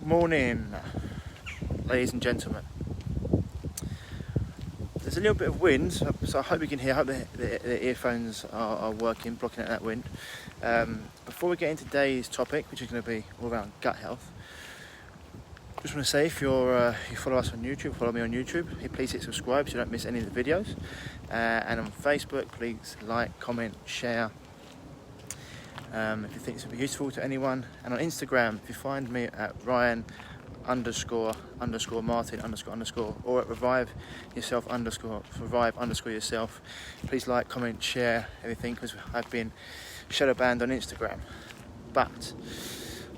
morning, ladies and gentlemen. There's a little bit of wind, so I hope you can hear. I hope the earphones are working, blocking out that wind. Before we get into today's topic, which is going to be all around gut health, just want to say, if you follow us on YouTube, follow me on YouTube, please hit subscribe so you don't miss any of the videos. And on Facebook, please like, comment, share. If you think this will be useful to anyone. And on Instagram, if you find me at Ryan__Martin__, or at revive yourself, please like, comment, share everything, because I've been shadow banned on Instagram. But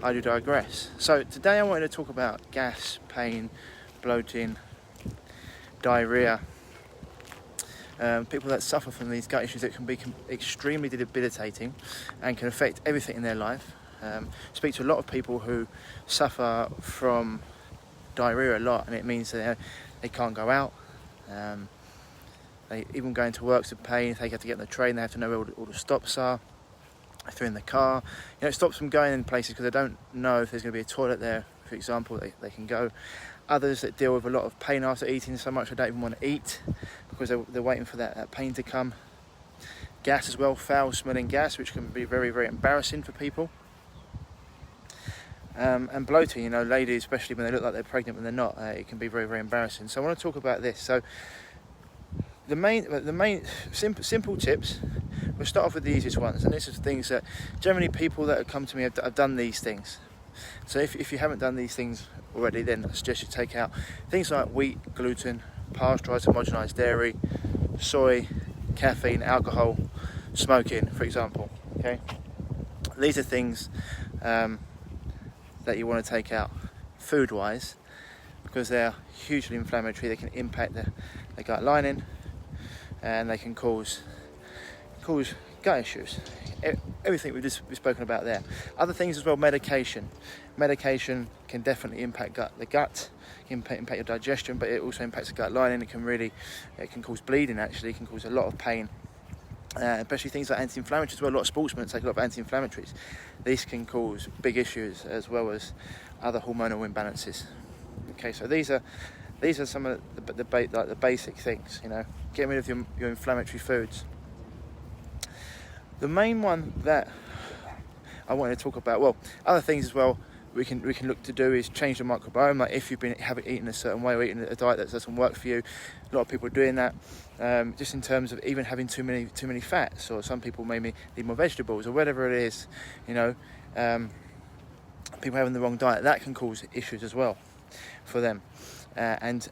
I do digress. So today I wanted to talk about gas, pain, bloating, diarrhoea. People that suffer from these gut issues that can be extremely debilitating and can affect everything in their life. Speak to a lot of people who suffer from diarrhoea a lot, and it means that they can't go out. They even going to work's a pain. If they have to get on the train, they have to know where all the stops are. If they're in the car, it stops them going in places because they don't know if there's going to be a toilet there, for example, they can go. Others that deal with a lot of pain after eating so much they don't even want to eat because they're waiting for that pain to come. Gas as well, foul smelling gas, which can be very, very embarrassing for people. And bloating, ladies, especially when they look like they're pregnant when they're not, it can be very, very embarrassing. So I want to talk about this. So the main simple tips. We'll start off with the easiest ones, and this is things that generally people that have come to me have done these things. So if you haven't done these things already, then I suggest you take out things like wheat, gluten, pasteurised, homogenised dairy, soy, caffeine, alcohol, smoking, for example. Okay, these are things that you want to take out food-wise because they're hugely inflammatory. They can impact the gut lining, and they can cause gut issues. Everything we've spoken about there. Other things as well, medication. Medication can definitely impact the gut, can impact your digestion, but it also impacts the gut lining. It can cause bleeding, actually. It can cause a lot of pain, especially things like anti-inflammatories as well. A lot of sportsmen take a lot of anti-inflammatories. These can cause big issues as well as other hormonal imbalances. Okay, so these are some of the basic things. Get rid of your inflammatory foods. The main one that I wanted to talk about, other things as well we can look to do is change the microbiome. Like if you've been eating a certain way or eating a diet that doesn't work for you, a lot of people are doing that. Just in terms of even having too many fats, or some people maybe need more vegetables, or whatever it is. People having the wrong diet, that can cause issues as well for them. And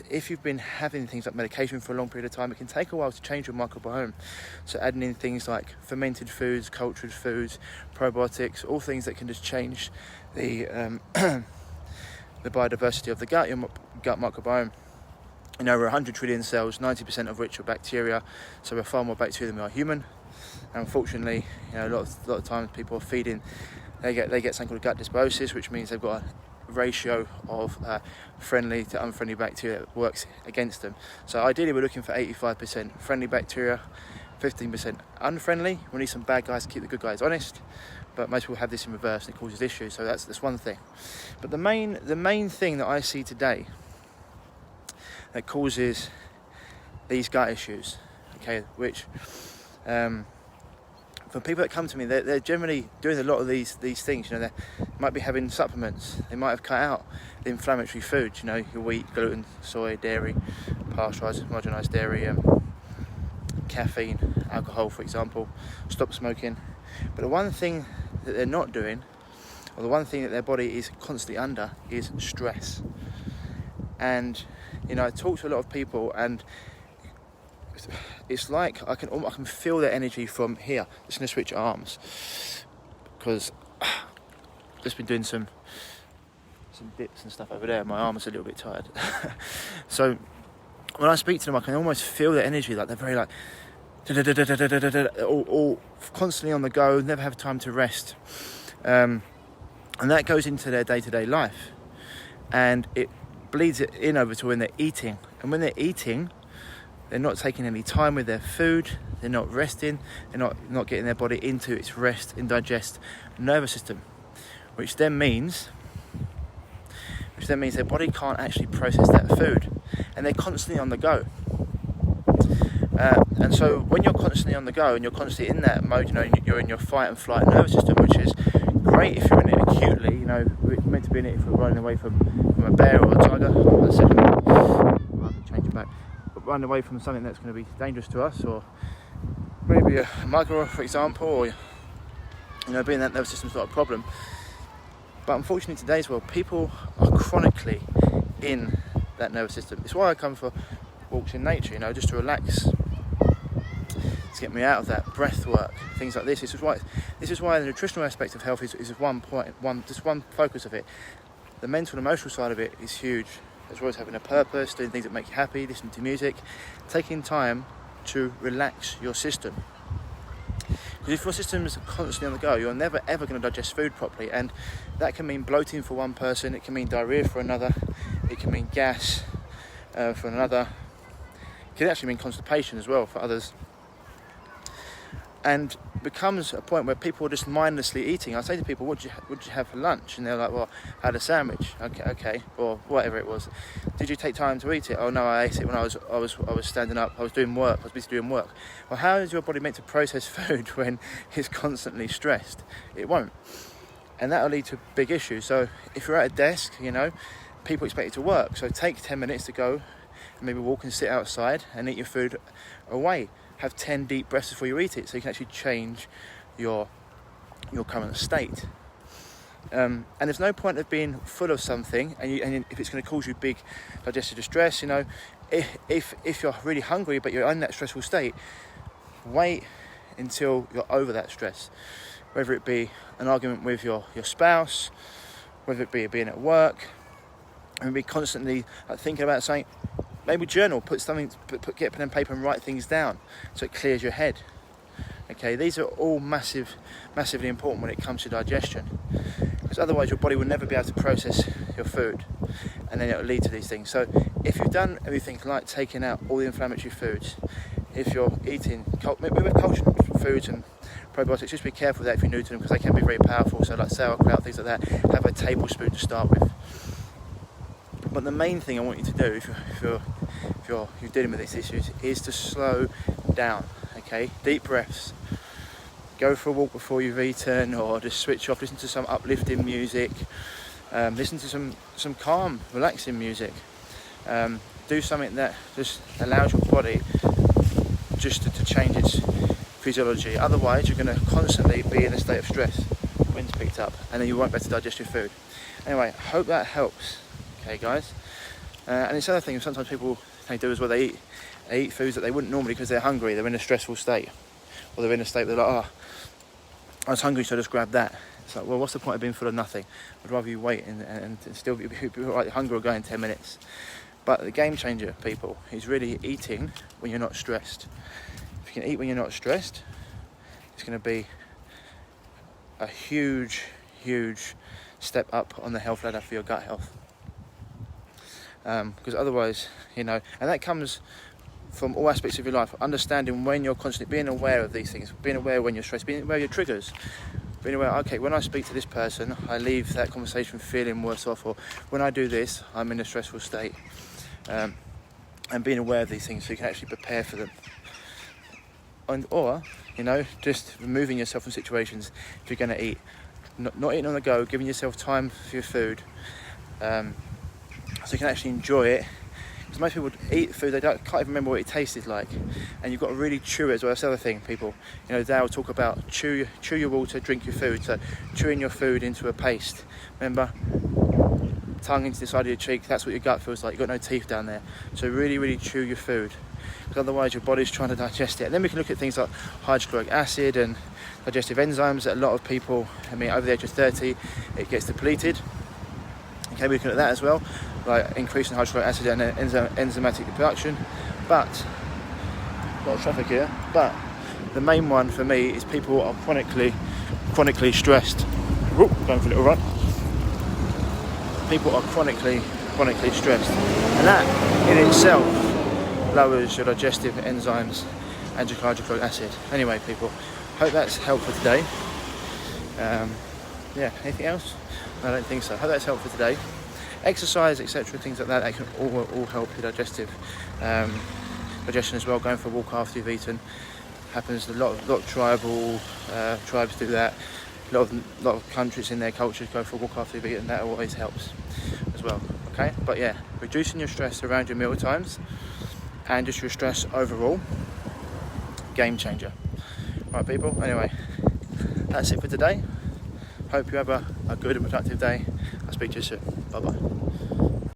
if you've been having things like medication for a long period of time, it can take a while to change your microbiome. So adding in things like fermented foods, cultured foods, probiotics, all things that can just change the the biodiversity of the gut, your gut microbiome. We're 100 trillion cells, 90% of which are bacteria, so we're far more bacteria than we are human. And unfortunately, a lot of times people are feeding, they get something called gut dysbiosis, which means they've got a ratio of friendly to unfriendly bacteria that works against them. So ideally we're looking for 85% friendly bacteria, 15% unfriendly. We need some bad guys to keep the good guys honest, but most people have this in reverse and it causes issues. So that's one thing. But the main thing that I see today that causes these gut issues, okay, which for people that come to me, they're generally doing a lot of these things. They might be having supplements. They might have cut out the inflammatory foods. Your wheat, gluten, soy, dairy, pasteurised, homogenised dairy, caffeine, alcohol, for example. Stop smoking. But the one thing that they're not doing, or the one thing that their body is constantly under, is stress. And I talk to a lot of people, and it's like I can feel their energy from here. Just going to switch arms because I've just been doing some dips and stuff over there. My arm is a little bit tired. So when I speak to them, I can almost feel their energy. Like they're very all constantly on the go, never have time to rest, and that goes into their day-to-day life, and it bleeds it in over to when they're eating. And when they're eating, they're not taking any time with their food, they're not resting, they're not getting their body into its rest and digest nervous system, which then means which then means their body can't actually process that food, and they're constantly on the go. And so when you're constantly on the go and you're constantly in that mode, you're in your fight and flight nervous system, which is great if you're in it acutely. We're meant to be in it if we're running away from a bear or a tiger. I can change it back. But running away from something that's going to be dangerous to us, or maybe a mugger, for example, or being that nervous system's not a problem. But unfortunately, in today's world, people are chronically in that nervous system. It's why I come for walks in nature, just to relax, to get me out of that, breath work, things like this. This is why the nutritional aspect of health is one focus of it. The mental and emotional side of it is huge, as well as having a purpose, doing things that make you happy, listening to music, taking time to relax your system. Because if your system is constantly on the go, you're never ever going to digest food properly, and that can mean bloating for one person, it can mean diarrhoea for another, it can mean gas for another, it can actually mean constipation as well for others. And becomes a point where people are just mindlessly eating. I say to people, what did you have for lunch? And they're like, well, I had a sandwich. Okay, or whatever it was. Did you take time to eat it? Oh no, I ate it when I was standing up. I was doing work. I was busy doing work. Well, how is your body meant to process food when it's constantly stressed? It won't, and that will lead to big issues. So if you're at a desk, people expect you to work. So take 10 minutes to go and maybe walk and sit outside and eat your food away. Have 10 deep breaths before you eat it, so you can actually change your current state. And there's no point of being full of something, and if it's going to cause you big digestive distress, if you're really hungry but you're in that stressful state, wait until you're over that stress. Whether it be an argument with your spouse, whether it be being at work, and be constantly thinking about something. Maybe journal, get pen and paper and write things down so it clears your head. Okay, these are all massively important when it comes to digestion, because otherwise your body will never be able to process your food, and then it will lead to these things. So if you've done everything like taking out all the inflammatory foods, if you're eating with cultured foods and probiotics, just be careful with that if you're new to them, because they can be very powerful. So like sauerkraut, things like that, have a tablespoon to start with. But the main thing I want you to do, if you're dealing with these issues, is to slow down. Okay, deep breaths. Go for a walk before you've eaten, or just switch off. Listen to some uplifting music. Listen to some calm, relaxing music. Do something that just allows your body just to change its physiology. Otherwise, you're going to constantly be in a state of stress. Wind's picked up, and then you won't be able to digest your food. Anyway, hope that helps. Okay, guys. And it's another thing. Sometimes people do as well. They eat foods that they wouldn't normally because they're hungry. They're in a stressful state, or they're in a state where they're like, I was hungry, so I just grabbed that. It's like, well, what's the point of being full of nothing? I'd rather you wait and still be like hungry or go in 10 minutes. But the game changer, people, is really eating when you're not stressed. If you can eat when you're not stressed, it's going to be a huge step up on the health ladder for your gut health. Because otherwise, and that comes from all aspects of your life. Understanding when you're constantly being aware of these things, being aware when you're stressed, being aware of your triggers, being aware, okay, when I speak to this person, I leave that conversation feeling worse off, or when I do this, I'm in a stressful state. And being aware of these things so you can actually prepare for them. Or just removing yourself from situations if you're going to eat. Not eating on the go, giving yourself time for your food. So you can actually enjoy it. Because most people eat food, they can't even remember what it tasted like. And you've got to really chew it as well. That's the other thing, people. They'll talk about chew your water, drink your food. So chewing your food into a paste. Remember, tongue into the side of your cheek, that's what your gut feels like. You've got no teeth down there. So really chew your food. Because otherwise your body's trying to digest it. And then we can look at things like hydrochloric acid and digestive enzymes that a lot of people, over the age of 30, it gets depleted. Okay, we can look at that as well, like increasing hydrochloric acid and enzymatic production. But, a lot of traffic here, but the main one for me is people are chronically stressed. Ooh, going for a little run. People are chronically stressed. And that in itself lowers your digestive enzymes and your hydrochloric acid. Anyway, people, hope that's helpful today. Anything else? I don't think so. Hope that's helpful today. exercise, etc., things like that, they can all help your digestion as well. Going for a walk after you've eaten happens. A lot of tribal tribes do that. A lot of countries in their cultures go for a walk after you've eaten. That always helps as well. Okay, but yeah, reducing your stress around your meal times and just your stress overall, game changer. Right, people. Anyway, that's it for today. Hope you have a good and productive day. I'll speak to you soon. Bye bye.